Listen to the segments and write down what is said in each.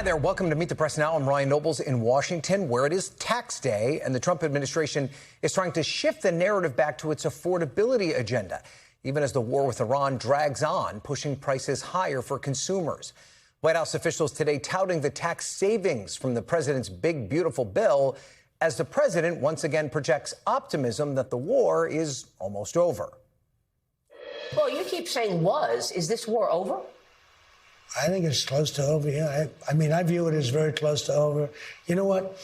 Hi there. Welcome to Meet the Press Now. I'm Ryan Nobles in Washington, where it is tax day, and the Trump administration is trying to shift the narrative back to its affordability agenda, even as the war with Iran drags on, pushing prices higher for consumers. White House officials today touting the tax savings from the president's big, beautiful bill, as the president once again projects optimism that the war is almost over. Well, you keep saying was. Is this war over? I think it's close to over, yeah. I mean, I view it as very close to over. You know what?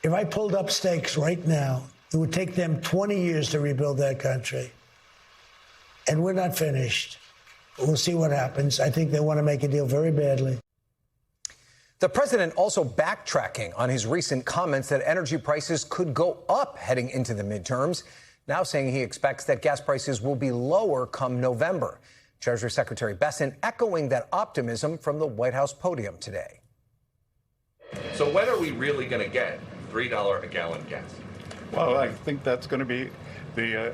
If I pulled up stakes right now, it would take them 20 years to rebuild that country. And we're not finished. We'll see what happens. I think they want to make a deal very badly. The president also backtracking on his recent comments that energy prices could go up heading into the midterms, now saying he expects that gas prices will be lower come November. Treasury Secretary Bessent echoing that optimism from the White House podium today. So when are we really going to get $3 a gallon gas? Well, I think that's going to be the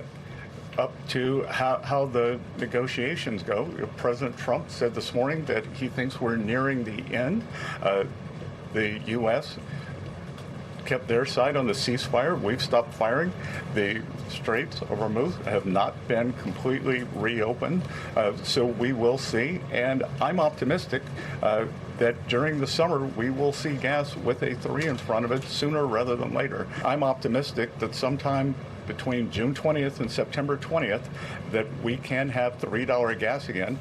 up to how the negotiations go. President Trump said this morning that he thinks we're nearing the end. The U.S. kept their side on the ceasefire. We've stopped firing. The Straits of Hormuz have not been completely reopened, so we will see. And I'm optimistic that during the summer we will see gas with a 3 in front of it sooner rather than later. I'm optimistic that sometime between June 20th and September 20th that we can have $3 gas again.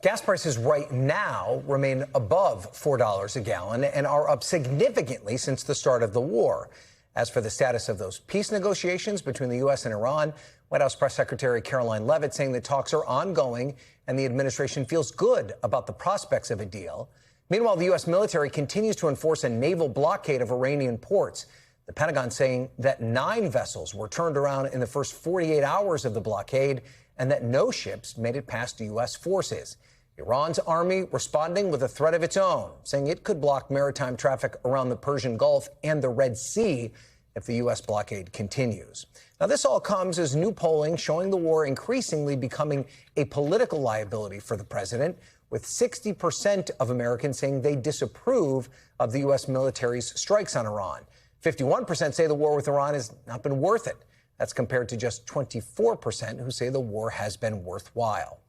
Gas prices right now remain above $4 a gallon and are up significantly since the start of the war. As for the status of those peace negotiations between the U.S. and Iran, White House Press Secretary Caroline Leavitt saying the talks are ongoing and the administration feels good about the prospects of a deal. Meanwhile, the U.S. military continues to enforce a naval blockade of Iranian ports. The Pentagon saying that 9 vessels were turned around in the first 48 hours of the blockade and that no ships made it past U.S. forces. Iran's army responding with a threat of its own, saying it could block maritime traffic around the Persian Gulf and the Red Sea if the U.S. blockade continues. Now, this all comes as new polling showing the war increasingly becoming a political liability for the president, with 60% of Americans saying they disapprove of the U.S. military's strikes on Iran. 51% say the war with Iran has not been worth it. That's compared to just 24% who say the war has been worthwhile.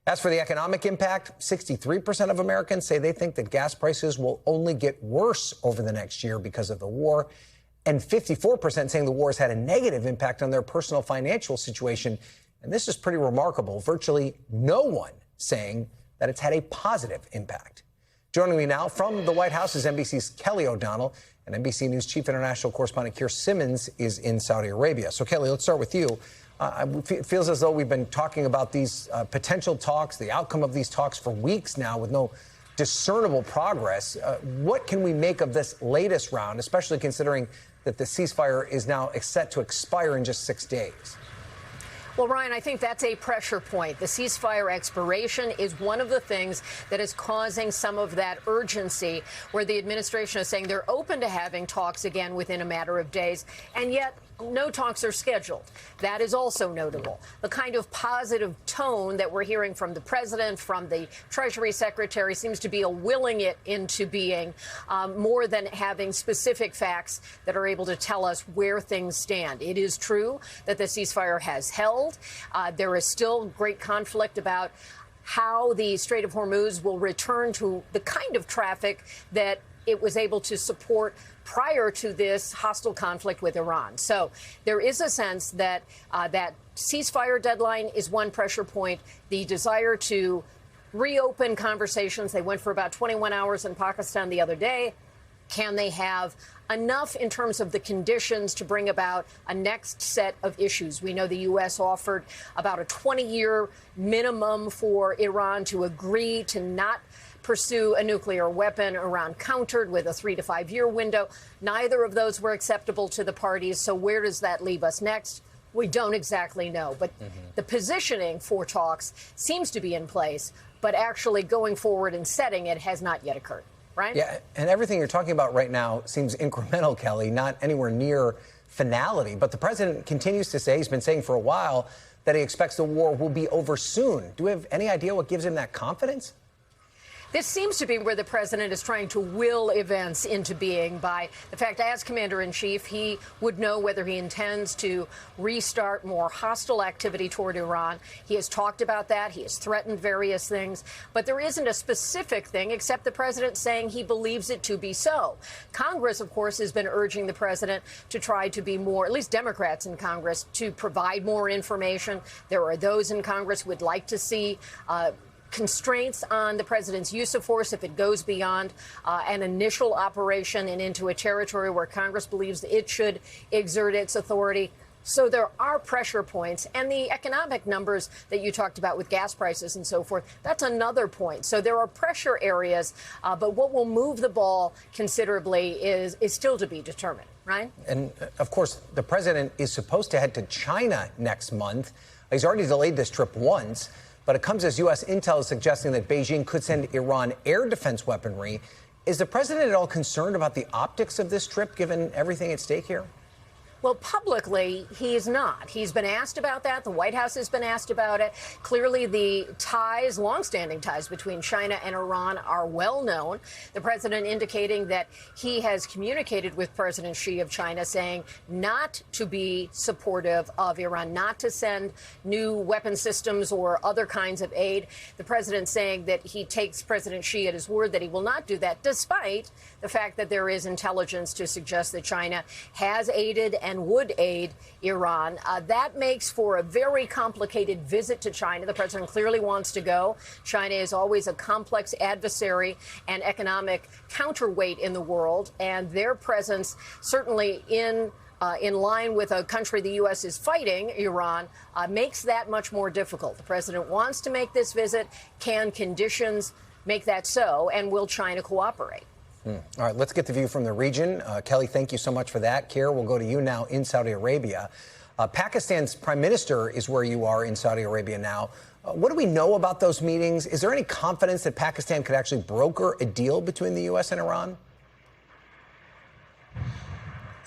As for the economic impact, 63% of Americans say they think that gas prices will only get worse over the next year because of the war, and 54% saying the war has had a negative impact on their personal financial situation. And this is pretty remarkable. Virtually no one saying that it's had a positive impact. Joining me now from the White House is NBC's Kelly O'Donnell, and NBC News chief international correspondent Keir Simmons is in Saudi Arabia. So, Kelly, let's start with you. It feels as though we've been talking about these potential talks, the outcome of these talks for weeks now with no discernible progress. What can we make of this latest round, especially considering that the ceasefire is now set to expire in just 6 days? Well, Ryan, I think that's a pressure point. The ceasefire expiration is one of the things that is causing some of that urgency, where the administration is saying they're open to having talks again within a matter of days, and yet no talks are scheduled. That is also notable. The kind of positive tone that we're hearing from the president, from the Treasury Secretary, seems to be a willing it into being more than having specific facts that are able to tell us where things stand. It is true that the ceasefire has held. There is still great conflict about how the Strait of Hormuz will return to the kind of traffic that it was able to support prior to this hostile conflict with Iran. So there is a sense that that ceasefire deadline is one pressure point. The desire to reopen conversations, they went for about 21 hours in Pakistan the other day. Can they have enough in terms of the conditions to bring about a next set of issues? We know the U.S. offered about a 20-year minimum for Iran to agree to not pursue a nuclear weapon. Iran countered with a 3 to 5 year window. Neither of those were acceptable to the parties. So where does that leave us next? We don't exactly know. But the positioning for talks seems to be in place, but actually going forward and setting it has not yet occurred. Right? Yeah, and everything you're talking about right now seems incremental, Kelly, not anywhere near finality. But the president continues to say, he's been saying for a while, that he expects the war will be over soon. Do we have any idea what gives him that confidence? This seems to be where the president is trying to will events into being by the fact, as commander-in-chief, he would know whether he intends to restart more hostile activity toward Iran. He has talked about that. He has threatened various things. But there isn't a specific thing except the president saying he believes it to be so. Congress, of course, has been urging the president to try to be more, at least Democrats in Congress, to provide more information. There are those in Congress who would like to see constraints on the president's use of force if it goes beyond an initial operation and into a territory where Congress believes it should exert its authority. So there are pressure points, and the economic numbers that you talked about with gas prices and so forth, that's another point. So there are pressure areas, but what will move the ball considerably is still to be determined, right? And of course, the president is supposed to head to China next month. He's already delayed this trip once. But it comes as U.S. intel is suggesting that Beijing could send Iran air defense weaponry. Is the president at all concerned about the optics of this trip, given everything at stake here? Well, publicly, he is not. He's been asked about that. The White House has been asked about it. Clearly, the ties, longstanding ties between China and Iran are well known. The president indicating that he has communicated with President Xi of China, saying not to be supportive of Iran, not to send new weapon systems or other kinds of aid. The president saying that he takes President Xi at his word that he will not do that, despite the fact that there is intelligence to suggest that China has aided and would aid Iran. That makes for a very complicated visit to China. The president clearly wants to go. China is always a complex adversary and economic counterweight in the world, and their presence certainly in line with a country the U.S. is fighting, Iran, makes that much more difficult. The president wants to make this visit. Can conditions make that so, and will China cooperate? All right, let's get the view from the region. Kelly, thank you so much for that. Kier, we'll go to you now in Saudi Arabia. Pakistan's prime minister is where you are in Saudi Arabia now. What do we know about those meetings? Is there any confidence that Pakistan could actually broker a deal between the U.S. and Iran?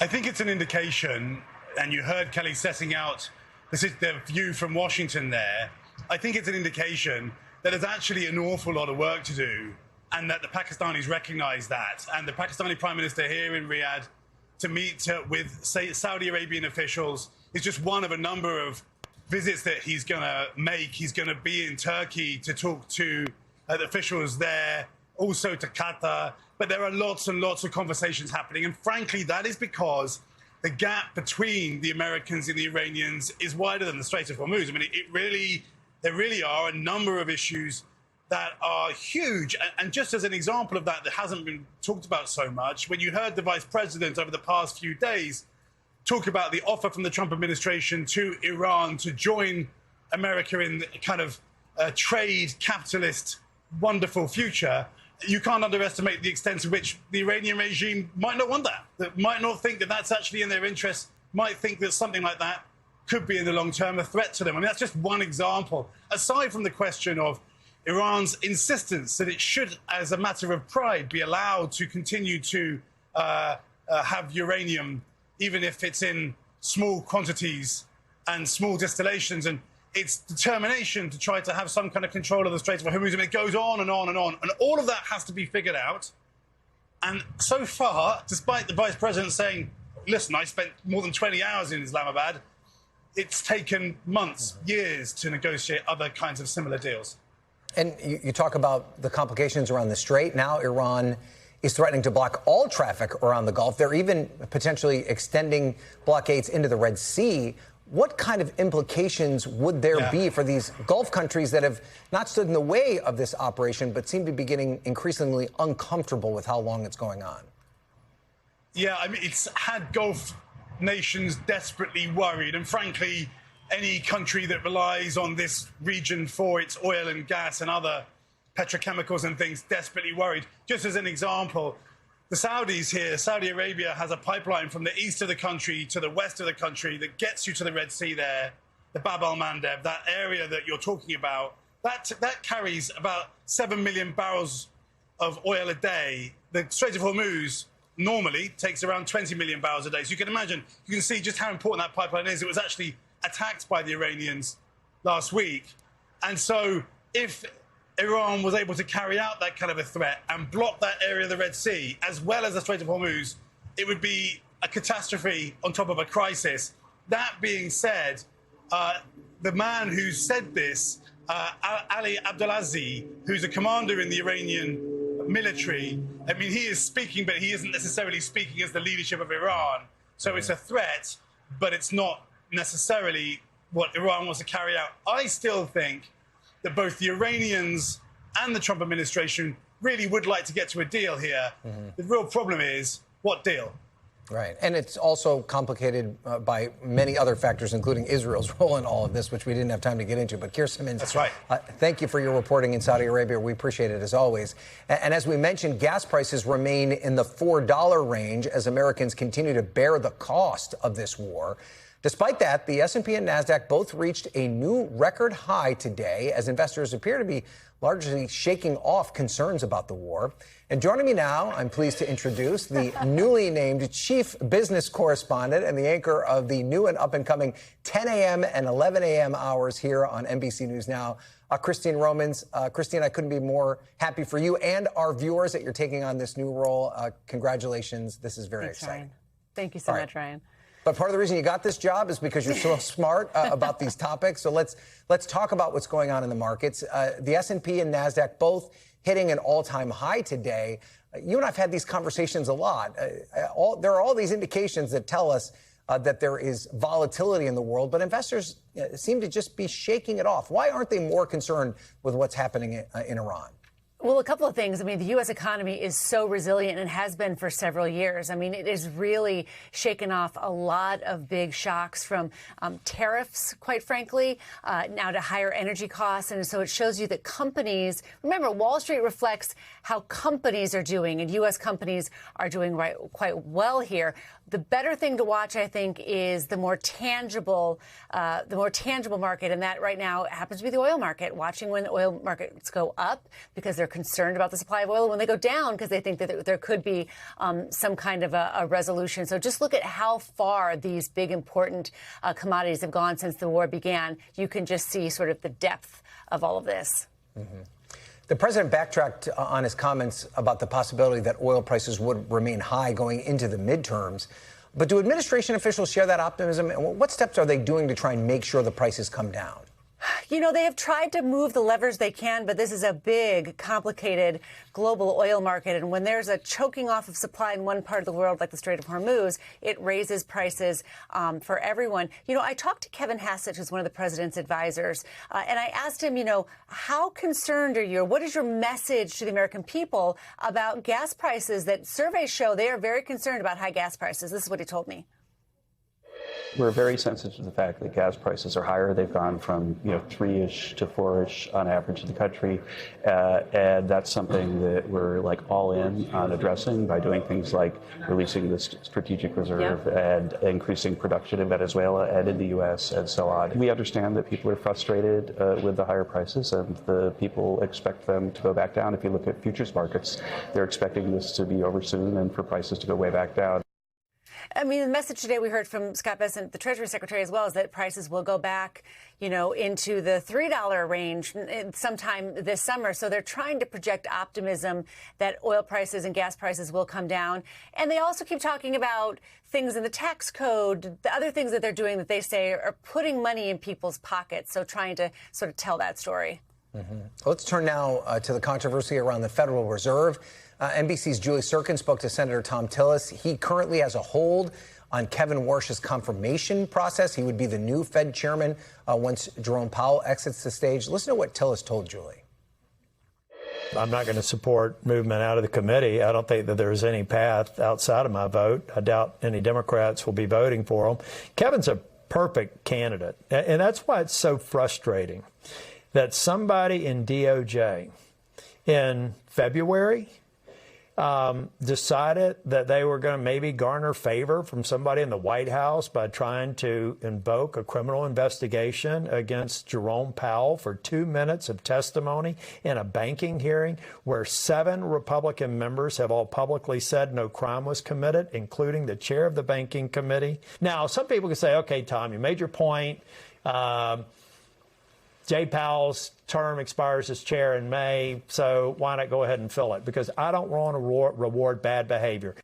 I think it's an indication, and you heard Kelly setting out this is the view from Washington there. I think it's an indication that there's actually an awful lot of work to do, and that the Pakistanis recognize that. And the Pakistani Prime Minister here in Riyadh to meet with, say, Saudi Arabian officials is just one of a number of visits that he's going to make. He's going to be in Turkey to talk to the officials there, also to Qatar. But there are lots and lots of conversations happening. And frankly, that is because the gap between the Americans and the Iranians is wider than the Strait of Hormuz. I mean, there really are a number of issues that are huge. And just as an example of that hasn't been talked about so much, when you heard the vice president over the past few days talk about the offer from the Trump administration to Iran to join America in kind of a trade capitalist wonderful future, you can't underestimate the extent to which the Iranian regime might not want that might not think that that's actually in their interest, might think that something like that could be in the long term a threat to them. I mean, that's just one example. Aside from the question of Iran's insistence that it should, as a matter of pride, be allowed to continue to have uranium, even if it's in small quantities and small distillations, and its determination to try to have some kind of control of the Strait of Hormuz. I mean, it goes on and on and on. And all of that has to be figured out. And so far, despite the vice president saying, listen, I spent more than 20 hours in Islamabad, it's taken months, years to negotiate other kinds of similar deals. And you talk about the complications around the Strait. Now Iran is threatening to block all traffic around the Gulf. They're even potentially extending blockades into the Red Sea. What kind of implications would there be for these Gulf countries that have not stood in the way of this operation, but seem to be getting increasingly uncomfortable with how long it's going on? Yeah, I mean, it's had Gulf nations desperately worried. And frankly, any country that relies on this region for its oil and gas and other petrochemicals and things desperately worried. Just as an example, the Saudis here, Saudi Arabia has a pipeline from the east of the country to the west of the country that gets you to the Red Sea there, the Bab al-Mandeb, that area that you're talking about. That carries about 7 million barrels of oil a day. The Strait of Hormuz normally takes around 20 million barrels a day. So you can imagine, you can see just how important that pipeline is. It was actually attacked by the Iranians last week. And so if Iran was able to carry out that kind of a threat and block that area of the Red Sea, as well as the Strait of Hormuz, it would be a catastrophe on top of a crisis. That being said, the man who said this, Ali Abdelaziz, who's a commander in the Iranian military, I mean, he is speaking, but he isn't necessarily speaking as the leadership of Iran. So it's a threat, but it's not necessarily what Iran wants to carry out. I still think that both the Iranians and the Trump administration really would like to get to a deal here. The real problem is, what deal? Right. And it's also complicated by many other factors, including Israel's role in all of this, which we didn't have time to get into. But Keir Simmons, that's right. Thank you for your reporting in Saudi Arabia. We appreciate it, as always. And as we mentioned, gas prices remain in the $4 range as Americans continue to bear the cost of this war. Despite that, the S&P and NASDAQ both reached a new record high today as investors appear to be largely shaking off concerns about the war. And joining me now, I'm pleased to introduce the newly named chief business correspondent and the anchor of the new and up-and-coming 10 a.m. and 11 a.m. hours here on NBC News Now, Christine Romans. Christine, I couldn't be more happy for you and our viewers that you're taking on this new role. Congratulations. This is very exciting. Ryan. Thank you so much, Ryan. But part of the reason you got this job is because you're so smart about these topics. So let's talk about what's going on in the markets. The S&P and NASDAQ both hitting an all-time high today. You and I have had these conversations a lot. There are all these indications that tell us that there is volatility in the world, but investors seem to just be shaking it off. Why aren't they more concerned with what's happening in Iran? Well, a couple of things. I mean, the U.S. economy is so resilient and has been for several years. I mean, it has really shaken off a lot of big shocks from tariffs, quite frankly, now to higher energy costs. And so it shows you that companies, remember, Wall Street reflects how companies are doing, and U.S. companies are doing quite well here. The better thing to watch, I think, is the more tangible market, and that right now happens to be the oil market. Watching when the oil markets go up because they're concerned about the supply of oil, when they go down because they think that there could be some kind of a resolution. So just look at how far these big, important commodities have gone since the war began. You can just see sort of the depth of all of this. The president backtracked on his comments about the possibility that oil prices would remain high going into the midterms. But do administration officials share that optimism? And what steps are they doing to try and make sure the prices come down? You know, they have tried to move the levers they can, but this is a big, complicated global oil market. And when there's a choking off of supply in one part of the world, like the Strait of Hormuz, it raises prices for everyone. You know, I talked to Kevin Hassett, who's one of the president's advisors, and I asked him, you know, how concerned are you? Or what is your message to the American people about gas prices that surveys show they are very concerned about high gas prices? This is what he told me. We're very sensitive to the fact that gas prices are higher. They've gone from 3-ish to 4-ish on average in the country, and that's something that we're all in on addressing by doing things like releasing the strategic reserve and increasing production in Venezuela and in the U.S. and so on. We understand that people are frustrated with the higher prices, and the people expect them to go back down. If you look at futures markets, they're expecting this to be over soon and for prices to go way back down. I mean, the message today we heard from Scott Bessent, the Treasury Secretary, as well, is that prices will go back, into the $3 range sometime this summer. So they're trying to project optimism that oil prices and gas prices will come down. And they also keep talking about things in the tax code, the other things that they're doing that they say are putting money in people's pockets. So trying to sort of tell that story. Let's turn now to the controversy around the Federal Reserve. NBC's Julie Tsirkin spoke to Senator Thom Tillis. He currently has a hold on Kevin Warsh's confirmation process. He would be the new Fed chairman once Jerome Powell exits the stage. Listen to what Tillis told Julie. I'm not going to support movement out of the committee. I don't think that there's any path outside of my vote. I doubt any Democrats will be voting for him. Kevin's a perfect candidate, and that's why it's so frustrating that somebody in DOJ in February decided that they were going to maybe garner favor from somebody in the White House by trying to invoke a criminal investigation against Jerome Powell for 2 minutes of testimony in a banking hearing where 7 Republican members have all publicly said no crime was committed, including the chair of the banking committee. Now, some people can say, okay, Tom, you made your point. Jay Powell's term expires as chair in May, so why not go ahead and fill it? Because I don't want to reward bad behavior.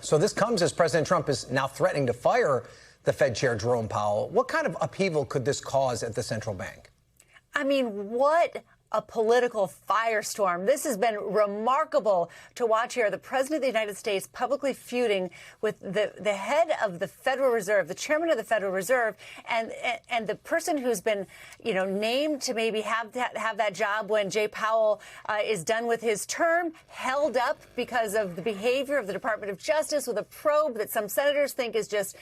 So this comes as President Trump is now threatening to fire the Fed Chair Jerome Powell. What kind of upheaval could this cause at the central bank? I mean, what a political firestorm. This has been remarkable to watch here. The President of the United States publicly feuding with the head of the Federal Reserve, the chairman of the Federal Reserve, and the person who's been, named to maybe have that job when Jay Powell is done with his term, held up because of the behavior of the Department of Justice with a probe that some senators think is this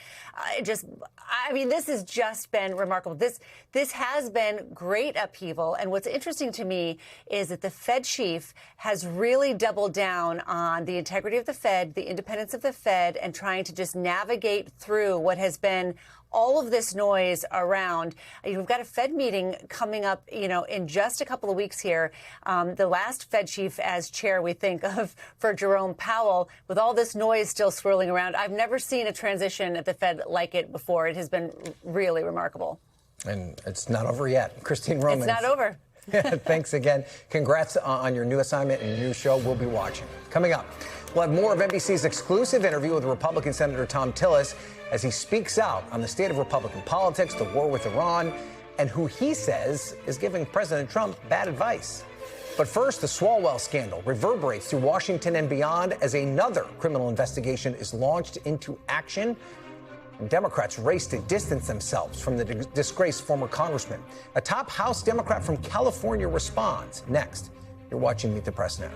has just been remarkable. This has been great upheaval. And what's interesting to me is that the Fed chief has really doubled down on the integrity of the Fed, the independence of the Fed, and trying to just navigate through what has been all of this noise around. We've got a Fed meeting coming up, in just a couple of weeks here. The last Fed chief as chair, we think of for Jerome Powell, with all this noise still swirling around. I've never seen a transition at the Fed like it before. It has been really remarkable. And it's not over yet. Christine Romans. It's not over. Thanks again. Congrats on your new assignment and your new show. We'll be watching. Coming up, we'll have more of NBC's exclusive interview with Republican Senator Thom Tillis as he speaks out on the state of Republican politics, the war with Iran, and who he says is giving President Trump bad advice. But first, the Swalwell scandal reverberates through Washington and beyond as another criminal investigation is launched into action. Democrats race to distance themselves from the disgraced former congressman. A top House Democrat from California responds. Next, you're watching Meet the Press Now.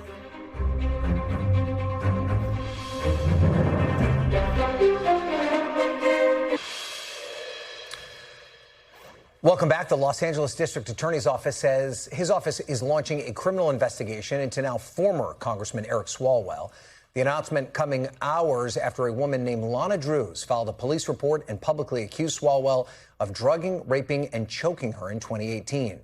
Welcome back. The Los Angeles District Attorney's Office says his office is launching a criminal investigation into now former Congressman Eric Swalwell. The announcement coming hours after a woman named Lana Drews filed a police report and publicly accused Swalwell of drugging, raping, and choking her in 2018.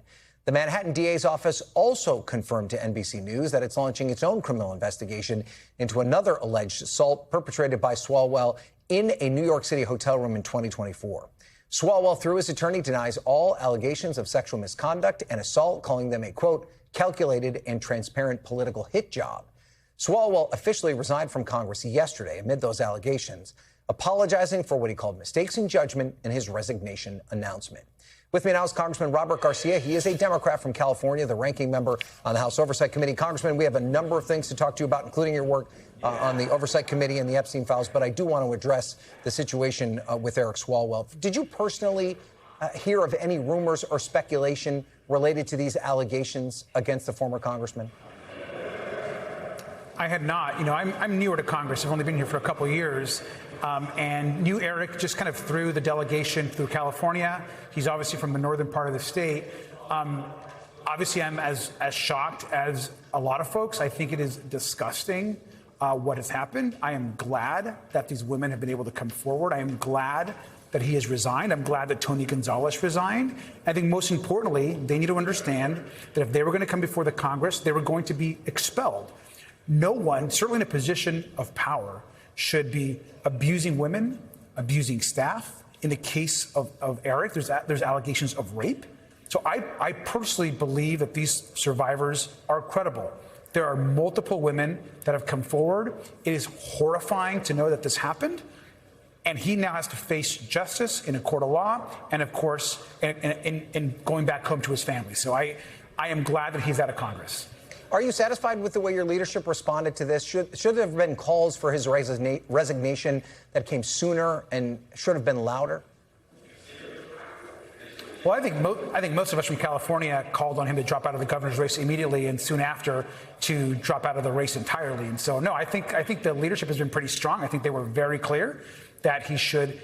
The Manhattan DA's office also confirmed to NBC News that it's launching its own criminal investigation into another alleged assault perpetrated by Swalwell in a New York City hotel room in 2024. Swalwell, through his attorney, denies all allegations of sexual misconduct and assault, calling them a, quote, calculated and transparent political hit job. Swalwell officially resigned from Congress yesterday amid those allegations, apologizing for what he called mistakes in judgment in his resignation announcement. With me now is Congressman Robert Garcia. He is a Democrat from California, the ranking member on the House Oversight Committee. Congressman, we have a number of things to talk to you about, including your work on the Oversight Committee and the Epstein files, but I do want to address the situation with Eric Swalwell. Did you personally hear of any rumors or speculation related to these allegations against the former congressman? I had not. I'm newer to Congress. I've only been here for a couple of years, and knew Eric just kind of through the delegation through California. He's obviously from the northern part of the state. Obviously, I'm as shocked as a lot of folks. I think it is disgusting what has happened. I am glad that these women have been able to come forward. I am glad that he has resigned. I'm glad that Tony Gonzalez resigned. I think most importantly, they need to understand that if they were going to come before the Congress, they were going to be expelled. No one, certainly in a position of power, should be abusing women, abusing staff. In the case of Eric, there's allegations of rape. So I personally believe that these survivors are credible. There are multiple women that have come forward. It is horrifying to know that this happened. And he now has to face justice in a court of law and, of course, in going back home to his family. So I am glad that he's out of Congress. Are you satisfied with the way your leadership responded to this? Should there have been calls for his resignation that came sooner and should have been louder? Well, I think most of us from California called on him to drop out of the governor's race immediately and soon after to drop out of the race entirely. And so, no, I think the leadership has been pretty strong. I think they were very clear that he should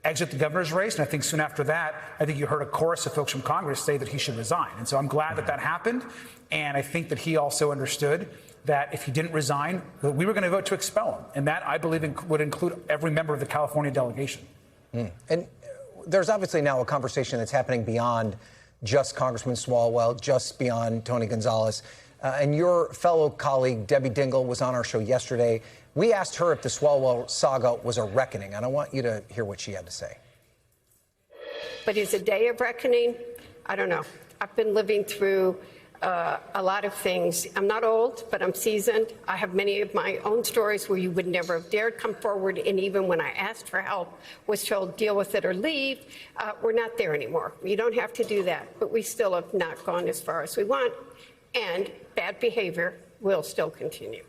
exit the governor's race. And I think soon after that, I think you heard a chorus of folks from Congress say that he should resign. And so I'm glad that happened. And I think that he also understood that if he didn't resign, we were going to vote to expel him. And that, I believe, would include every member of the California delegation. And there's obviously now a conversation that's happening beyond just Congressman Swalwell, just beyond Tony Gonzalez. And your fellow colleague, Debbie Dingell, was on our show yesterday. We asked her if the Swalwell saga was a reckoning, and I want you to hear what she had to say. But it's a day of reckoning. I don't know. I've been living through a lot of things. I'm not old, but I'm seasoned. I have many of my own stories where you would never have dared come forward, and even when I asked for help, was told deal with it or leave. We're not there anymore. You don't have to do that, but we still have not gone as far as we want, and bad behavior will still continue.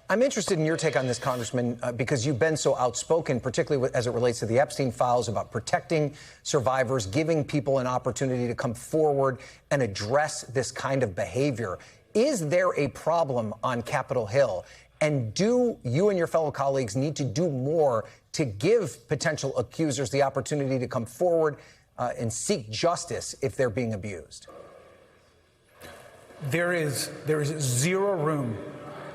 I'm interested in your take on this, Congressman, because you've been so outspoken, particularly as it relates to the Epstein files, about protecting survivors, giving people an opportunity to come forward and address this kind of behavior. Is there a problem on Capitol Hill? And do you and your fellow colleagues need to do more to give potential accusers the opportunity to come forward and seek justice if they're being abused? There is zero room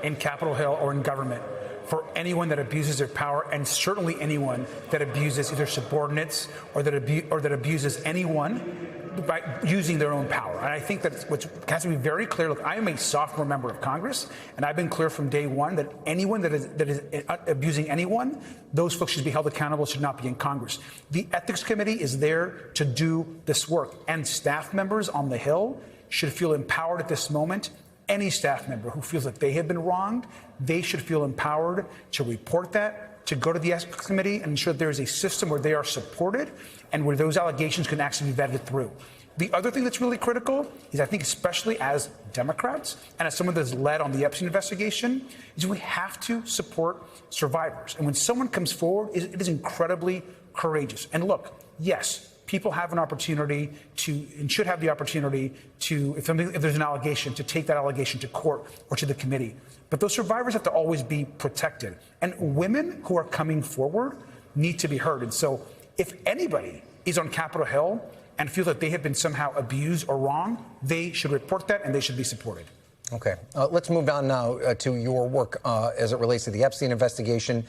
in Capitol Hill or in government for anyone that abuses their power, and certainly anyone that abuses either subordinates or that abuses anyone by using their own power. And I think that what has to be very clear. Look, I am a sophomore member of Congress, and I've been clear from day one that anyone that is abusing anyone, those folks should be held accountable, should not be in Congress. The Ethics Committee is there to do this work, and staff members on the Hill should feel empowered at this moment. Any staff member who feels that they have been wronged, they should feel empowered to report that, to go to the Ethics Committee and ensure that there is a system where they are supported and where those allegations can actually be vetted through. The other thing that's really critical is, I think, especially as Democrats and as someone that's led on the Epstein investigation, is we have to support survivors. And when someone comes forward, it is incredibly courageous. And look, yes, people have an opportunity to, and should have the opportunity to, if there's an allegation, to take that allegation to court or to the committee. But those survivors have to always be protected. And women who are coming forward need to be heard. And so if anybody is on Capitol Hill and feel that they have been somehow abused or wrong, they should report that and they should be supported. Okay. Let's move on now to your work as it relates to the Epstein investigation.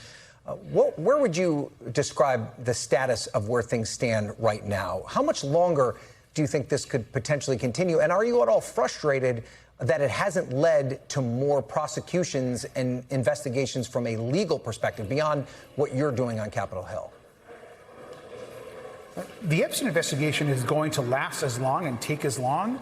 Where would you describe the status of where things stand right now? How much longer do you think this could potentially continue? And are you at all frustrated that it hasn't led to more prosecutions and investigations from a legal perspective beyond what you're doing on Capitol Hill? The Epstein investigation is going to last as long and take as long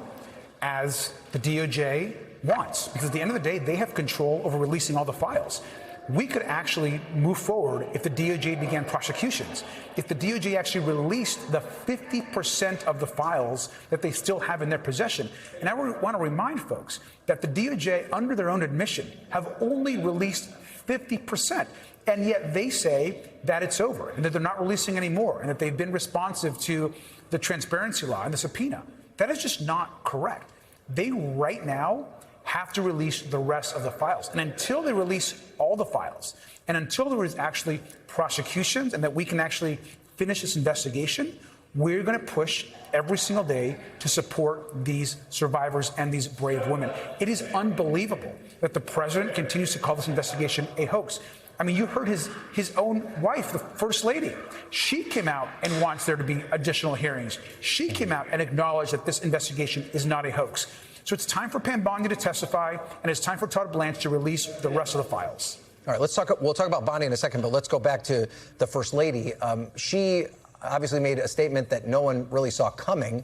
as the DOJ wants, because at the end of the day, they have control over releasing all the files. We could actually move forward if the DOJ began prosecutions, if the DOJ actually released the 50% of the files that they still have in their possession. And I want to remind folks that the DOJ, under their own admission, have only released 50%. And yet they say that it's over and that they're not releasing any more and that they've been responsive to the transparency law and the subpoena. That is just not correct. They right now have to release the rest of the files. And until they release all the files, and until there is actually prosecutions and that we can actually finish this investigation, we're going to push every single day to support these survivors and these brave women. It is unbelievable that the president continues to call this investigation a hoax. I mean, you heard his own wife, the First Lady. She came out and wants there to be additional hearings. She came out and acknowledged that this investigation is not a hoax. So it's time for Pam Bondi to testify, and it's time for Todd Blanche to release the rest of the files. All right, we'll talk about Bondi in a second, but let's go back to the First Lady. She obviously made a statement that no one really saw coming,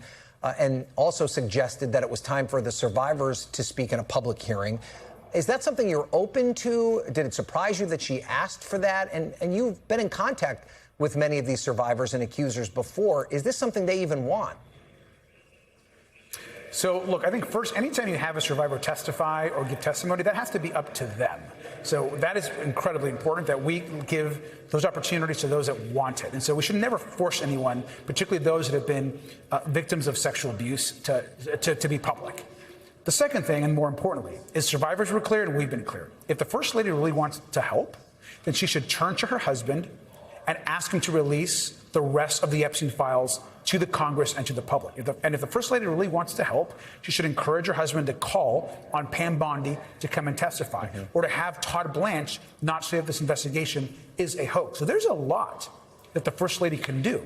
and also suggested that it was time for the survivors to speak in a public hearing. Is that something you're open to? Did it surprise you that she asked for that? And you've been in contact with many of these survivors and accusers before. Is this something they even want? So, look, I think first, anytime you have a survivor testify or give testimony, that has to be up to them. So that is incredibly important that we give those opportunities to those that want it. And so we should never force anyone, particularly those that have been victims of sexual abuse, to be public. The second thing, and more importantly, is survivors were clear and we've been clear. If the First Lady really wants to help, then she should turn to her husband and ask him to release the rest of the Epstein files to the Congress and to the public. If the First Lady really wants to help, she should encourage her husband to call on Pam Bondi to come and testify, or to have Todd Blanche not say that this investigation is a hoax. So there's a lot that the First Lady can do.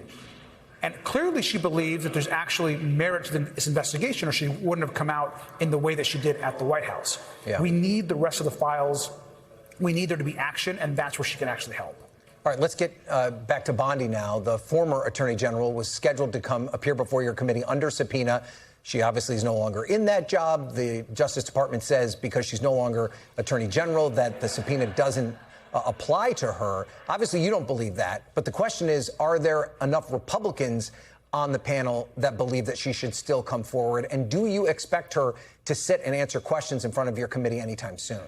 And clearly she believes that there's actually merit to this investigation, or she wouldn't have come out in the way that she did at the White House. Yeah. We need the rest of the files. We need there to be action, and that's where she can actually help. All right, let's get back to Bondi now. The former Attorney General was scheduled to come appear before your committee under subpoena. She obviously is no longer in that job. The Justice Department says because she's no longer Attorney General that the subpoena doesn't apply to her. Obviously, you don't believe that. But the question is, are there enough Republicans on the panel that believe that she should still come forward? And do you expect her to sit and answer questions in front of your committee anytime soon?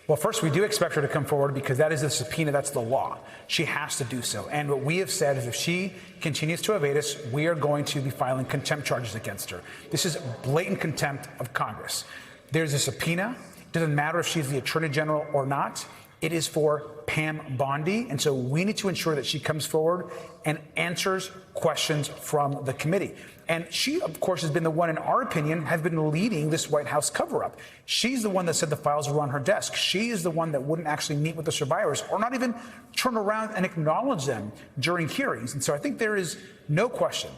Well, first, we do expect her to come forward because that is the subpoena. That's the law. She has to do so. And what we have said is if she continues to evade us, we are going to be filing contempt charges against her. This is blatant contempt of Congress. There's a subpoena. It doesn't matter if she's the Attorney General or not. It is for Pam Bondi. And so we need to ensure that she comes forward and answers questions from the committee. And she, of course, has been the one, in our opinion, has been leading this White House cover-up. She's the one that said the files were on her desk. She is the one that wouldn't actually meet with the survivors or not even turn around and acknowledge them during hearings. And so I think there is no question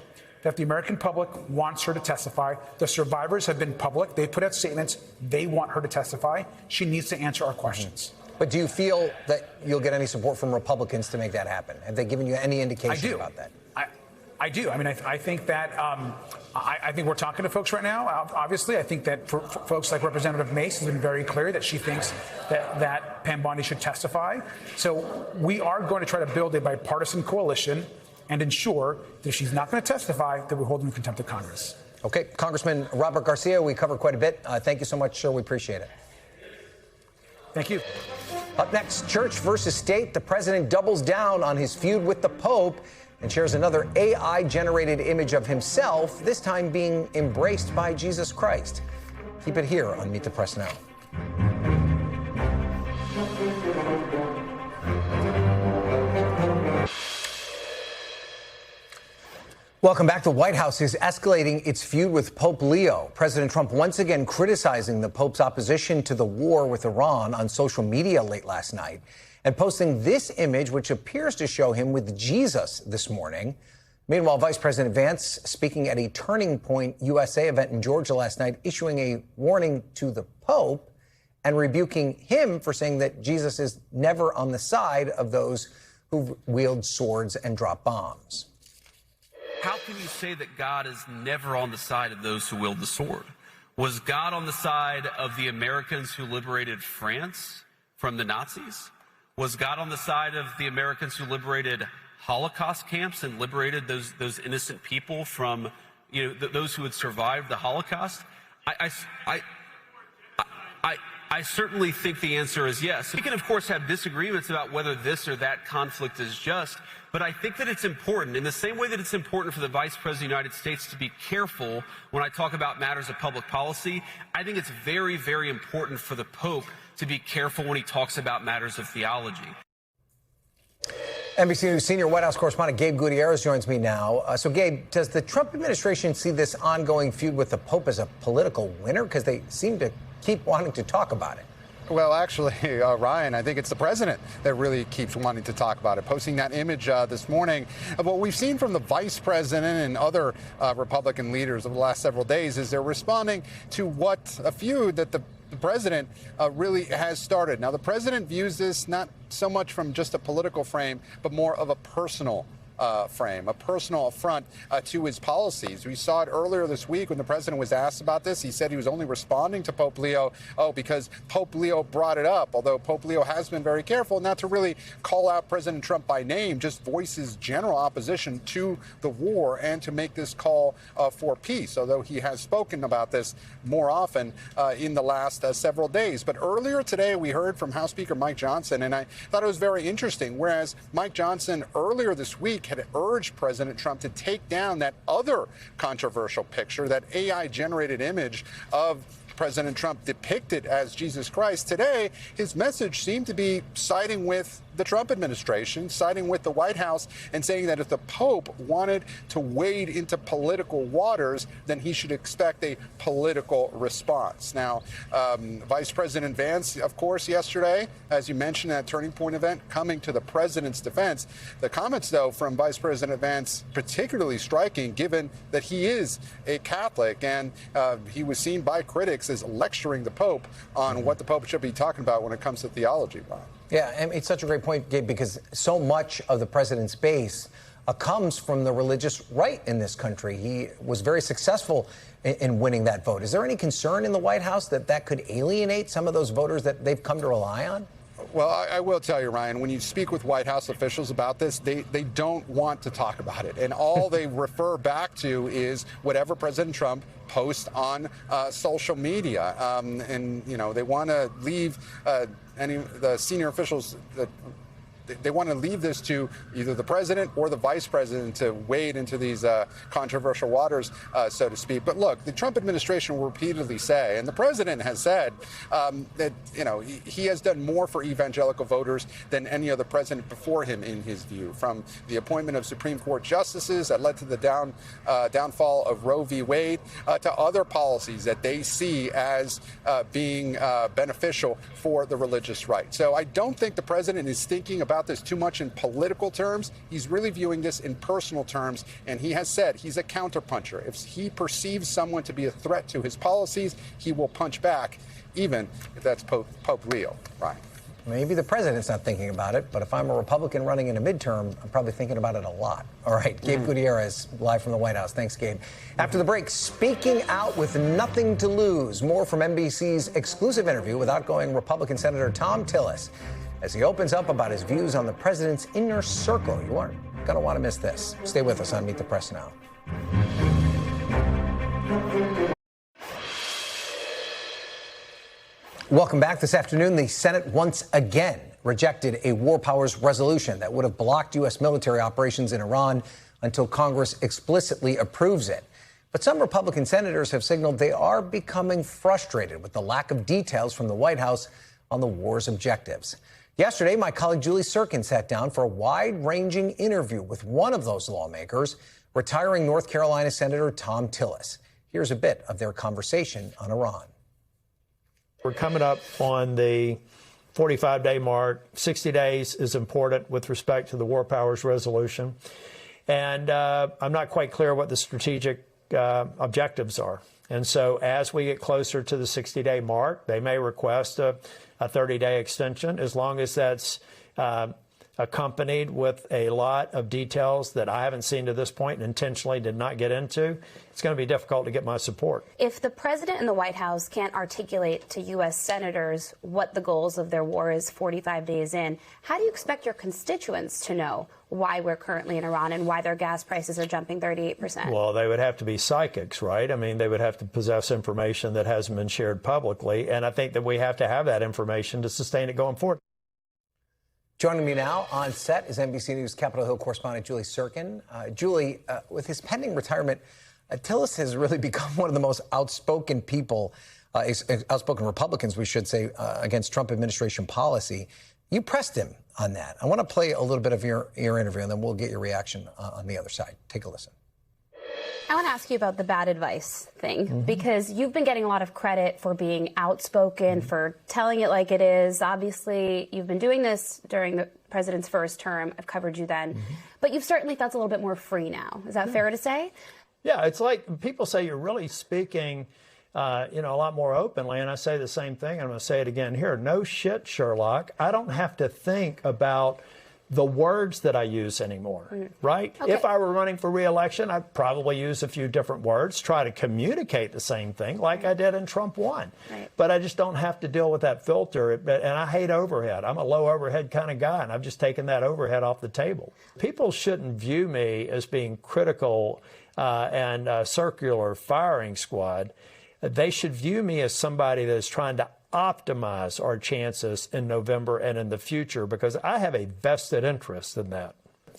that the American public wants her to testify. The survivors have been public. They've put out statements. They want her to testify. She needs to answer our questions. But do you feel that you'll get any support from Republicans to make that happen? Have they given you any indication about that? I do. I mean, I think that I think we're talking to folks right now. Obviously, I think that for folks like Representative Mace has been very clear that she thinks that Pam Bondi should testify. So we are going to try to build a bipartisan coalition and ensure that if she's not going to testify, that we hold her in contempt of Congress. Okay, Congressman Robert Garcia, we covered quite a bit. Thank you so much, sir. We appreciate it. Thank you. Up next, church versus state. The president doubles down on his feud with the Pope and shares another AI-generated image of himself, this time being embraced by Jesus Christ. Keep it here on Meet the Press Now. Welcome back. The White House is escalating its feud with Pope Leo. President Trump once again criticizing the Pope's opposition to the war with Iran on social media late last night and posting this image, which appears to show him with Jesus this morning. Meanwhile, Vice President Vance, speaking at a Turning Point USA event in Georgia last night, issuing a warning to the Pope and rebuking him for saying that Jesus is never on the side of those who wield swords and drop bombs. How can you say that God is never on the side of those who wield the sword? Was God on the side of the Americans who liberated France from the Nazis? Was God on the side of the Americans who liberated Holocaust camps and liberated those innocent people from, those who had survived the Holocaust? I certainly think the answer is yes. We can, of course, have disagreements about whether this or that conflict is just, but I think that it's important, in the same way that it's important for the Vice President of the United States to be careful when I talk about matters of public policy. I think it's very, very important for the Pope to be careful when he talks about matters of theology. NBC News senior White House correspondent Gabe Gutierrez joins me now. So, Gabe, does the Trump administration see this ongoing feud with the Pope as a political winner? Because they seem to keep wanting to talk about it. Well, actually, Ryan, I think it's the president that really keeps wanting to talk about it, posting that image this morning of what we've seen from the vice president and other Republican leaders over the last several days is they're responding to what a feud that the president really has started. Now, the president views this not so much from just a political frame, but more of a personal frame, a personal affront to his policies. We saw it earlier this week when the president was asked about this. He said he was only responding to Pope Leo, because Pope Leo brought it up, although Pope Leo has been very careful not to really call out President Trump by name, just voices general opposition to the war and to make this call for peace, although he has spoken about this more often in the last several days. But earlier today, we heard from House Speaker Mike Johnson, and I thought it was very interesting, whereas Mike Johnson earlier this week had urged President Trump to take down that other controversial picture, that AI-generated image of President Trump depicted as Jesus Christ. Today, his message seemed to be siding with the Trump administration, siding with the White House, and saying that if the Pope wanted to wade into political waters, then he should expect a political response. Now, Vice President Vance, of course, yesterday, as you mentioned, at Turning Point event, coming to the president's defense. The comments, though, from Vice President Vance, particularly striking, given that he is a Catholic, and he was seen by critics as lecturing the Pope on what the Pope should be talking about when it comes to theology, Ron. Yeah, and it's such a great point, Gabe, because so much of the president's base comes from the religious right in this country. He was very successful in winning that vote. Is there any concern in the White House that that could alienate some of those voters that they've come to rely on? Well, I will tell you, Ryan, when you speak with White House officials about this, they don't want to talk about it. And all they refer back to is whatever President Trump posts on social media. And, you know, they want to leave any of the senior officials that they want to leave this to either the president or the vice president to wade into these controversial waters, so to speak. But look, the Trump administration will repeatedly say, and the president has said, that, you know, he has done more for evangelical voters than any other president before him, in his view, from the appointment of Supreme Court justices that led to the downfall of Roe v. Wade to other policies that they see as being beneficial for the religious right. So I don't think the president is thinking about this too much in political terms. He's really viewing this in personal terms, and he has said he's a counterpuncher. If he perceives someone to be a threat to his policies, he will punch back, even if that's Pope Leo. Right. Maybe the president's not thinking about it, but if I'm a Republican running in a midterm, I'm probably thinking about it a lot. All right, Gabe Gutierrez, live from the White House. Thanks, Gabe. After the break, speaking out with nothing to lose. More from NBC's exclusive interview with outgoing Republican Senator Thom Tillis, as he opens up about his views on the president's inner circle. You aren't going to want to miss this. Stay with us on Meet the Press Now. Welcome back. This afternoon, the Senate once again rejected a war powers resolution that would have blocked U.S. military operations in Iran until Congress explicitly approves it. But some Republican senators have signaled they are becoming frustrated with the lack of details from the White House on the war's objectives. Yesterday, my colleague Julie Tsirkin sat down for a wide-ranging interview with one of those lawmakers, retiring North Carolina Senator Thom Tillis. Here's a bit of their conversation on Iran. We're coming up on the 45-day mark. 60 days is important with respect to the war powers resolution. And I'm not quite clear what the strategic objectives are. And so as we get closer to the 60-day mark, they may request a 30-day extension, as long as that's accompanied with a lot of details that I haven't seen to this point and intentionally did not get into. It's going to be difficult to get my support. If the president and the White House can't articulate to U.S. senators what the goals of their war is 45 days in, how do you expect your constituents to know why we're currently in Iran and why their gas prices are jumping 38%? Well, they would have to be psychics, right? I mean, they would have to possess information that hasn't been shared publicly. And I think that we have to have that information to sustain it going forward. Joining me now on set is NBC News Capitol Hill correspondent Julie Tsirkin. Julie, with his pending retirement, Tillis has really become one of the most outspoken people, outspoken Republicans, we should say, against Trump administration policy. You pressed him on that. I want to play a little bit of your interview, and then we'll get your reaction on the other side. Take a listen. I want to ask you about the bad advice thing, because you've been getting a lot of credit for being outspoken, for telling it like it is. Obviously, you've been doing this during the president's first term. I've covered you then. But you've certainly felt a little bit more free now. Is that fair to say? Yeah, it's like people say you're really speaking, a lot more openly. And I say the same thing. I'm going to say it again here. No shit, Sherlock. I don't have to think about the words that I use anymore, right? Okay. If I were running for re-election, I'd probably use a few different words, try to communicate the same thing like I did in Trump 1. Right. But I just don't have to deal with that filter. And I hate overhead. I'm a low overhead kind of guy, and I've just taken that overhead off the table. People shouldn't view me as being critical and circular firing squad. They should view me as somebody that is trying to optimize our chances in November and in the future, because I have a vested interest in that.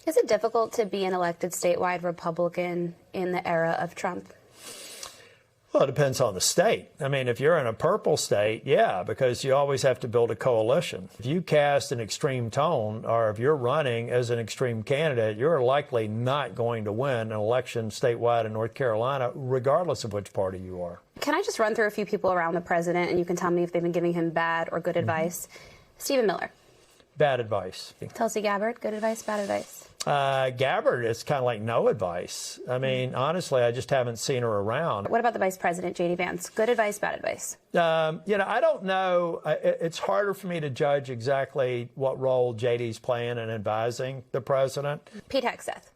Is it difficult to be an elected statewide Republican in the era of Trump? Well, it depends on the state. I mean, if you're in a purple state, yeah, because you always have to build a coalition. If you cast an extreme tone, or if you're running as an extreme candidate, you're likely not going to win an election statewide in North Carolina, regardless of which party you are. Can I just run through a few people around the president, and you can tell me if they've been giving him bad or good advice? Stephen Miller. bad advice. Tulsi Gabbard, good advice, bad advice? Gabbard is kind of like no advice. I mean, honestly, I just haven't seen her around. What about the Vice President, J.D. Vance? Good advice, bad advice? I don't know. It's harder for me to judge exactly what role J.D.'s playing in advising the president. Pete Hegseth.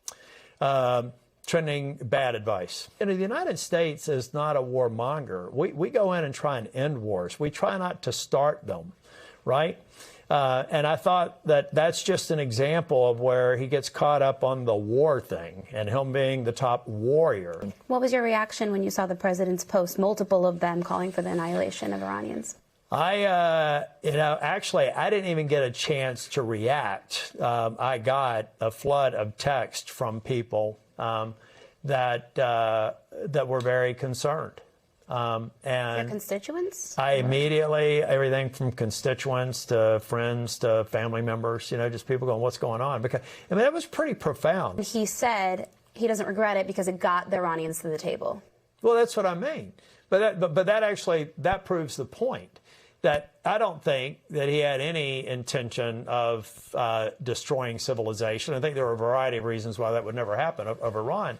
Trending bad advice. The United States is not a warmonger. We go in and try and end wars. We try not to start them, right? And I thought that that's just an example of where he gets caught up on the war thing and him being the top warrior. What was your reaction when you saw the president's post, multiple of them calling for the annihilation of Iranians? Actually, I didn't even get a chance to react. I got a flood of text from people that were very concerned. And your constituents? I immediately, everything from constituents to friends to family members, just people going, what's going on? Because, that was pretty profound. He said he doesn't regret it because it got the Iranians to the table. Well, that's what I mean. But that proves the point. That I don't think that he had any intention of destroying civilization. I think there were a variety of reasons why that would never happen of Iran.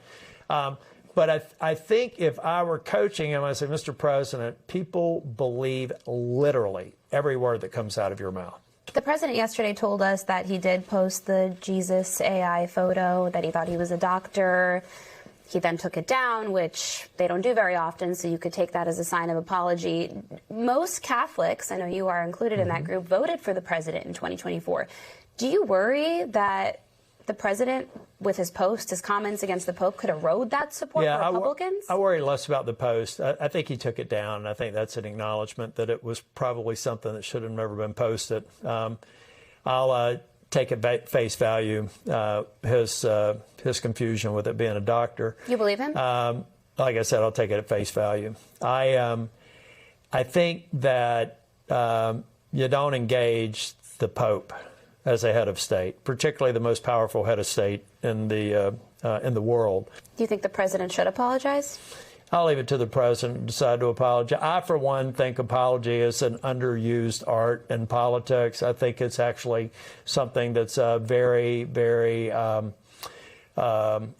But I think if I were coaching him, I'd say, Mr. President, people believe literally every word that comes out of your mouth. The president yesterday told us that he did post the Jesus AI photo, that he thought he was a doctor. He then took it down, which they don't do very often, so you could take that as a sign of apology. Most Catholics, I know you are included in that group, voted for the president in 2024. Do you worry that the president, with his post, his comments against the Pope, could erode that support for Republicans? I worry less about the post. I think he took it down, and I think that's an acknowledgement that it was probably something that should have never been posted. I'll take at face value his confusion with it being a doctor. You believe him? Like I said, I'll take it at face value. I think that you don't engage the Pope as a head of state, particularly the most powerful head of state in the world. Do you think the president should apologize? I'll leave it to the president to decide to apologize. I, for one, think apology is an underused art in politics. I think it's actually something that's very, very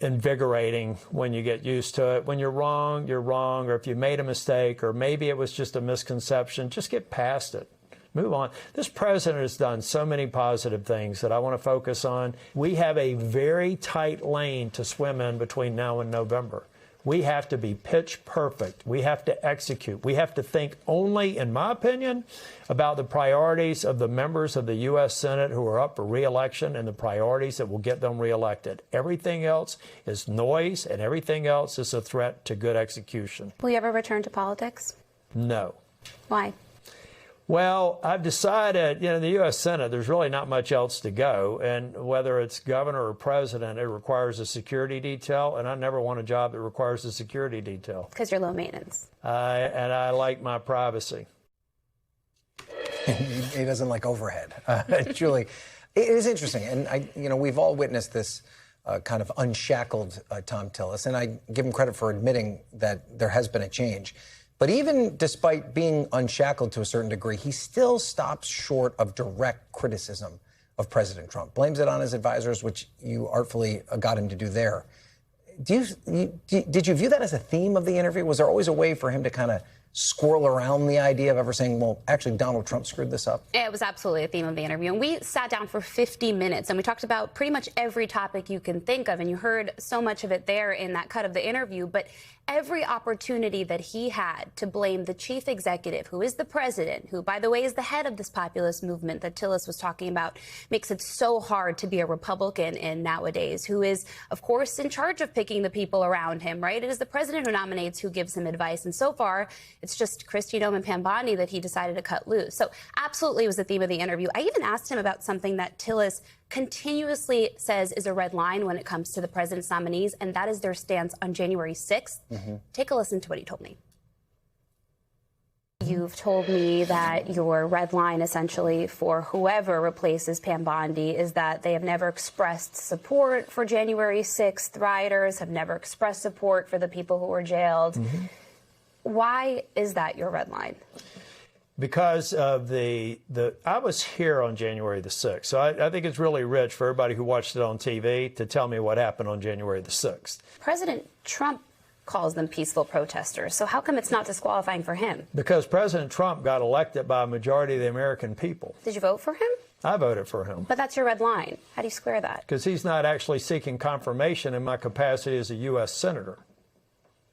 invigorating when you get used to it. When you're wrong, or if you made a mistake, or maybe it was just a misconception, just get past it. Move on. This president has done so many positive things that I want to focus on. We have a very tight lane to swim in between now and November. We have to be pitch perfect. We have to execute. We have to think only, in my opinion, about the priorities of the members of the U.S. Senate who are up for re-election and the priorities that will get them re-elected. Everything else is noise, and everything else is a threat to good execution. Will you ever return to politics? No. Why? Well, I've decided, in the U.S. Senate, there's really not much else to go. And whether it's governor or president, it requires a security detail. And I never want a job that requires a security detail. Because you're low maintenance. And I like my privacy. He doesn't like overhead. Julie, it is interesting. And, we've all witnessed this kind of unshackled Thom Tillis. And I give him credit for admitting that there has been a change. But even despite being unshackled to a certain degree, he still stops short of direct criticism of President Trump. Blames it on his advisors, which you artfully got him to do there. Did you view that as a theme of the interview? Was there always a way for him to kind of squirrel around the idea of ever saying, well, actually, Donald Trump screwed this up? It was absolutely a theme of the interview. And we sat down for 50 minutes and we talked about pretty much every topic you can think of. And you heard so much of it there in that cut of the interview. But every opportunity that he had to blame the chief executive, who is the president, who, by the way, is the head of this populist movement that Tillis was talking about, makes it so hard to be a Republican in nowadays, who is, of course, in charge of picking the people around him, right? It is the president who nominates, who gives him advice. And so far, it's just Kristi Noem and Pam Bondi that he decided to cut loose. So absolutely was the theme of the interview. I even asked him about something that Tillis continuously says is a red line when it comes to the president's nominees, and that is their stance on January 6th. Take a listen to what he told me. You've told me that your red line essentially for whoever replaces Pam Bondi is that they have never expressed support for January 6th rioters, have never expressed support for the people who were jailed. Why is that your red line? because of I was here on January the 6th. So I think it's really rich for everybody who watched it on TV to tell me what happened on January the 6th. President Trump calls them peaceful protesters. So how come it's not disqualifying for him? Because President Trump got elected by a majority of the American people. Did you vote for him? I voted for him. But that's your red line. How do you square that? Because he's not actually seeking confirmation in my capacity as a U.S. Senator.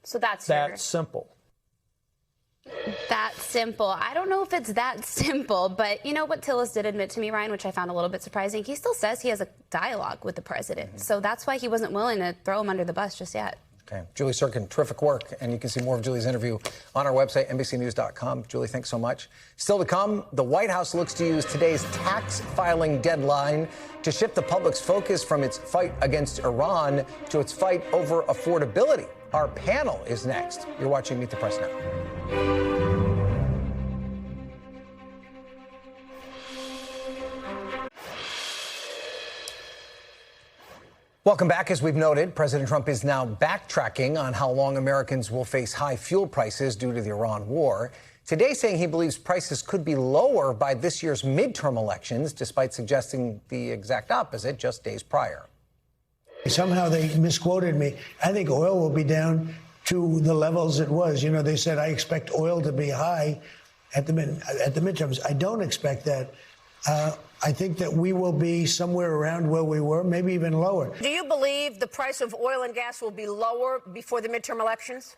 So that's simple. That simple. I don't know if it's that simple, but you know what Tillis did admit to me, Ryan, which I found a little bit surprising? He still says he has a dialogue with the president. So that's why he wasn't willing to throw him under the bus just yet. Okay. Julie Tsirkin, terrific work. And you can see more of Julie's interview on our website, NBCnews.com. Julie, thanks so much. Still to come, the White House looks to use today's tax filing deadline to shift the public's focus from its fight against Iran to its fight over affordability. Our panel is next. You're watching Meet the Press Now. Welcome back. As we've noted, President Trump is now backtracking on how long Americans will face high fuel prices due to the Iran war. Today saying he believes prices could be lower by this year's midterm elections, despite suggesting the exact opposite just days prior. Somehow they misquoted me. I think oil will be down to the levels it was. You know, they said, I expect oil to be high at the midterms. I don't expect that. I think that we will be somewhere around where we were, maybe even lower. Do you believe the price of oil and gas will be lower before the midterm elections?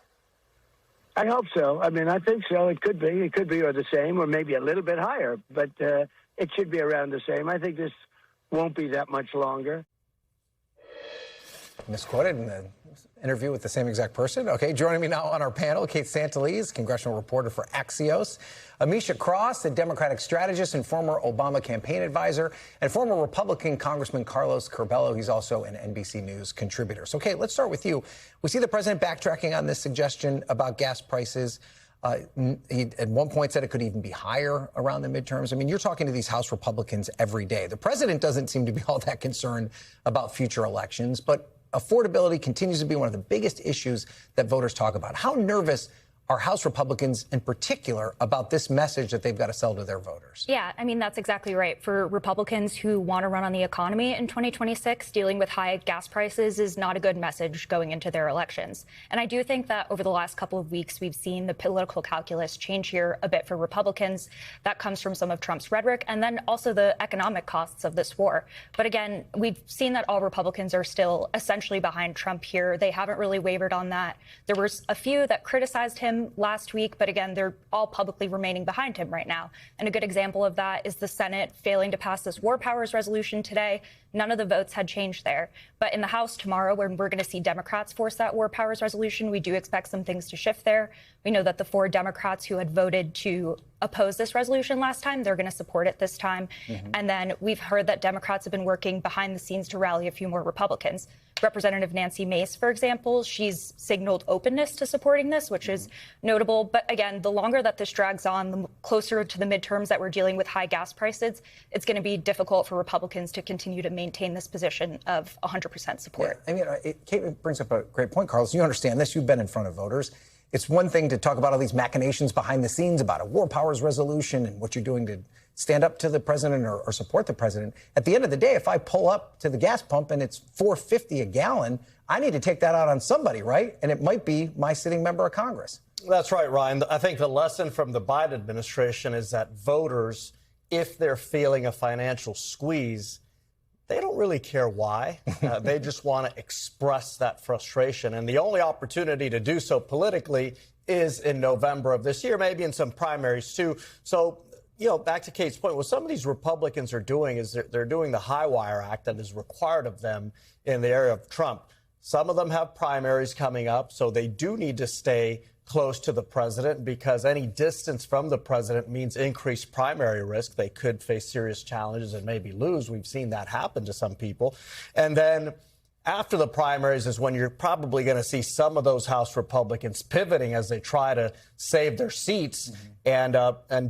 I hope so. I mean, I think so. It could be. It could be or the same or maybe a little bit higher, but it should be around the same. I think this won't be that much longer. Misquoted in the interview with the same exact person. Okay, joining me now on our panel, Kate Santelise, congressional reporter for Axios, Amisha Cross, the Democratic strategist and former Obama campaign advisor, and former Republican Congressman Carlos Curbelo. He's also an NBC News contributor. So, Kate, let's start with you. We see the president backtracking on this suggestion about gas prices. He at one point said it could even be higher around the midterms. I mean, you're talking to these House Republicans every day. The president doesn't seem to be all that concerned about future elections, but affordability continues to be one of the biggest issues that voters talk about. How nervous are House Republicans in particular about this message that they've got to sell to their voters? Yeah, I mean, that's exactly right. For Republicans who want to run on the economy in 2026, dealing with high gas prices is not a good message going into their elections. And I do think that over the last couple of weeks, we've seen the political calculus change here a bit for Republicans. That comes from some of Trump's rhetoric and then also the economic costs of this war. But again, we've seen that all Republicans are still essentially behind Trump here. They haven't really wavered on that. There was a few that criticized him last week, but again, they're all publicly remaining behind him right now. And a good example of that is the Senate failing to pass this war powers resolution today. None of the votes had changed there. But in the House tomorrow, when we're going to see Democrats force that war powers resolution, we do expect some things to shift there. We know that the 4 Democrats who had voted to oppose this resolution last time, they're going to support it this time. And then we've heard that Democrats have been working behind the scenes to rally a few more Republicans. Representative Nancy Mace, for example, she's signaled openness to supporting this, which is notable. But again, the longer that this drags on, the closer to the midterms that we're dealing with high gas prices, it's going to be difficult for Republicans to continue to maintain this position of 100% support. Yeah, I mean, Kate brings up a great point, Carlos. You understand this. You've been in front of voters. It's one thing to talk about all these machinations behind the scenes about a war powers resolution and what you're doing to stand up to the president or support the president. At the end of the day, if I pull up to the gas pump and it's $4.50 a gallon, I need to take that out on somebody, right? And it might be my sitting member of Congress. That's right, Ryan. I think the lesson from the Biden administration is that voters, if they're feeling a financial squeeze, they don't really care why. They just want to express that frustration. And the only opportunity to do so politically is in November of this year, maybe in some primaries too. So, you know, back to Kate's point, what some of these Republicans are doing is they're doing the high wire act that is required of them in the area of Trump. Some of them have primaries coming up, so they do need to stay close to the president because any distance from the president means increased primary risk. They could face serious challenges and maybe lose. We've seen that happen to some people. And then after the primaries is when you're probably going to see some of those House Republicans pivoting as they try to save their seats and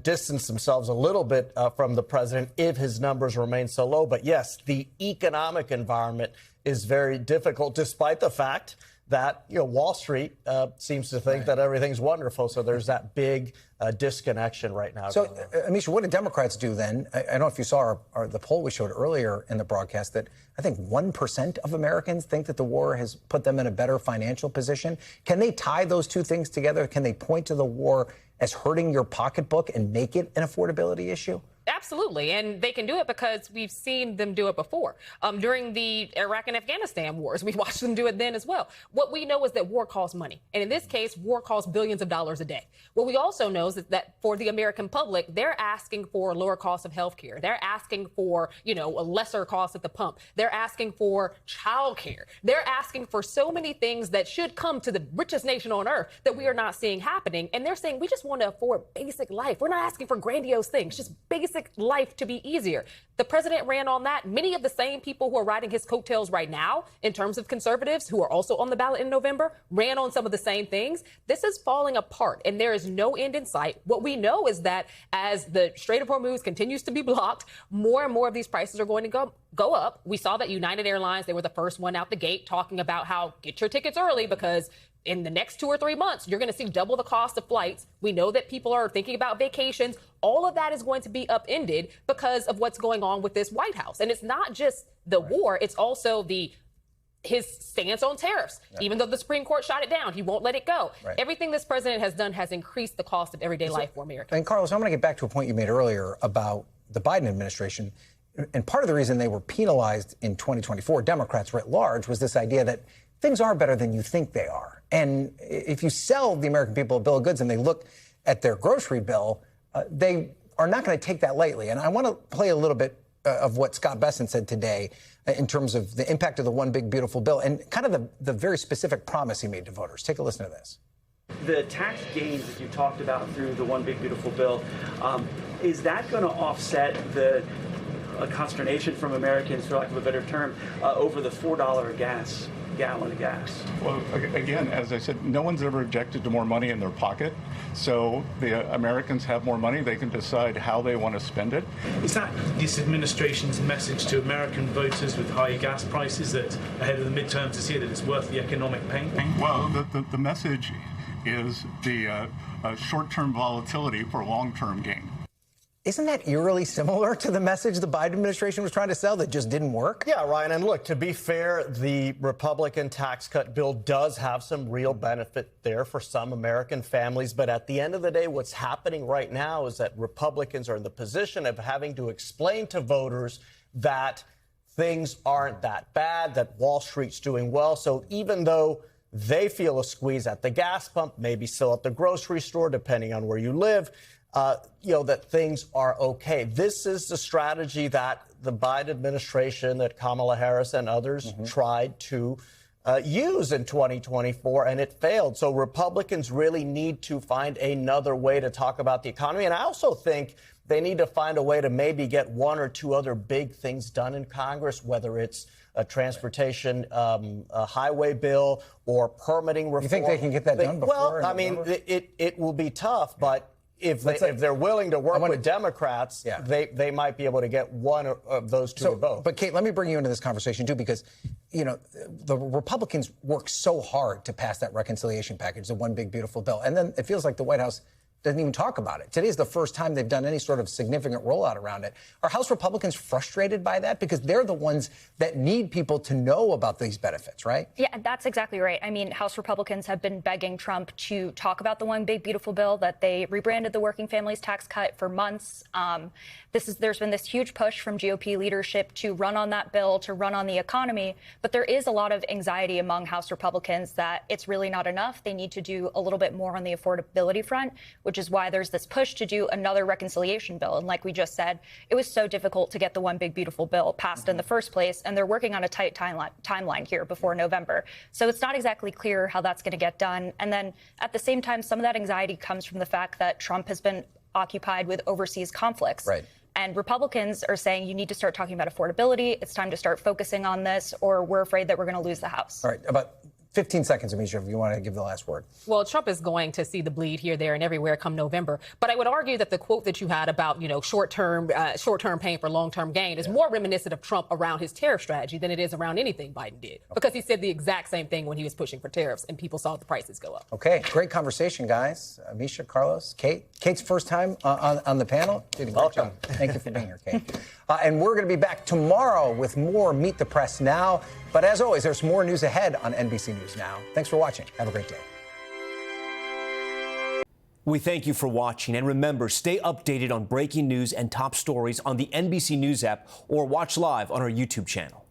distance themselves a little bit from the president if his numbers remain so low. But yes, the economic environment is very difficult, despite the fact that, Wall Street seems to think that everything's wonderful. So there's that big disconnection right now. So, Amisha, what do Democrats do then? I don't know if you saw the poll we showed earlier in the broadcast that I think 1% of Americans think that the war has put them in a better financial position. Can they tie those two things together? Can they point to the war as hurting your pocketbook and make it an affordability issue? Absolutely. And they can do it because we've seen them do it before. During the Iraq and Afghanistan wars, we watched them do it then as well. What we know is that war costs money. And in this case, war costs billions of dollars a day. What we also know is that for the American public, they're asking for lower cost of health care. They're asking for, a lesser cost at the pump. They're asking for child care. They're asking for so many things that should come to the richest nation on earth that we are not seeing happening. And they're saying we just want to afford basic life. We're not asking for grandiose things, just basic life to be easier. The president ran on that. Many of the same people who are riding his coattails right now, in terms of conservatives who are also on the ballot in November, ran on some of the same things. This is falling apart, and there is no end in sight. What we know is that as the Strait of Hormuz continues to be blocked, more and more of these prices are going to go up. We saw that United Airlines, they were the first one out the gate talking about how get your tickets early because in the next 2 or 3 months, you're going to see double the cost of flights. We know that people are thinking about vacations. All of that is going to be upended because of what's going on with this White House. And it's not just the war, it's also his stance on tariffs. Yeah. Even though the Supreme Court shot it down, he won't let it go. Right. Everything this president has done has increased the cost of everyday life for Americans. And Carlos, I'm going to get back to a point you made earlier about the Biden administration. And part of the reason they were penalized in 2024, Democrats writ large, was this idea that things are better than you think they are. And if you sell the American people a bill of goods and they look at their grocery bill, they are not going to take that lightly. And I want to play a little bit of what Scott Besson said today in terms of the impact of the One Big Beautiful Bill and kind of the very specific promise he made to voters. Take a listen to this. The tax gains that you talked about through the One Big Beautiful Bill, is that going to offset the consternation from Americans, for lack of a better term, over the $4 gallon of gas? Well, again, as I said, no one's ever objected to more money in their pocket. So the Americans have more money. They can decide how they want to spend it. Is that this administration's message to American voters with higher gas prices that ahead of the midterms this year that it's worth the economic pain? Well, the message is the short-term volatility for long-term gain. Isn't that eerily similar to the message the Biden administration was trying to sell that just didn't work? Yeah, Ryan. And look, to be fair, the Republican tax cut bill does have some real benefit there for some American families. But at the end of the day, what's happening right now is that Republicans are in the position of having to explain to voters that things aren't that bad, that Wall Street's doing well. So even though they feel a squeeze at the gas pump, maybe still at the grocery store, depending on where you live, that things are okay. This is the strategy that the Biden administration, that Kamala Harris and others tried to use in 2024, and it failed. So Republicans really need to find another way to talk about the economy. And I also think they need to find a way to maybe get one or two other big things done in Congress, whether it's a transportation a highway bill or permitting reform. You think they can get that done before? Well, I mean, it will be tough, but if they're willing to work with Democrats, they might be able to get one of those two or both. But, Kate, let me bring you into this conversation, too, because, the Republicans worked so hard to pass that reconciliation package, the One Big Beautiful Bill. And then it feels like the White House doesn't even talk about it. Today is the first time they've done any sort of significant rollout around it. Are House Republicans frustrated by that? Because they're the ones that need people to know about these benefits, right? Yeah, that's exactly right. I mean, House Republicans have been begging Trump to talk about the One Big Beautiful Bill, that they rebranded the working families tax cut for months. There's been this huge push from GOP leadership to run on that bill, to run on the economy. But there is a lot of anxiety among House Republicans that it's really not enough. They need to do a little bit more on the affordability front, which is why there's this push to do another reconciliation bill. And like we just said, it was so difficult to get the One Big Beautiful Bill passed in the first place. And they're working on a tight timeline here before November. So it's not exactly clear how that's going to get done. And then at the same time, some of that anxiety comes from the fact that Trump has been occupied with overseas conflicts. Right. And Republicans are saying you need to start talking about affordability. It's time to start focusing on this, or we're afraid that we're going to lose the House. All right. About 15 seconds, Amisha, if you want to give the last word. Well, Trump is going to see the bleed here, there, and everywhere come November. But I would argue that the quote that you had about, short-term pain for long-term gain is more reminiscent of Trump around his tariff strategy than it is around anything Biden did. Because he said the exact same thing when he was pushing for tariffs, and people saw the prices go up. Okay, great conversation, guys. Amisha, Carlos, Kate. Kate's first time on the panel. Did a great job. Thank you for being here, Kate. And we're going to be back tomorrow with more Meet the Press Now. But as always, there's more news ahead on NBC News Now. Thanks for watching. Have a great day. We thank you for watching. And remember, stay updated on breaking news and top stories on the NBC News app or watch live on our YouTube channel.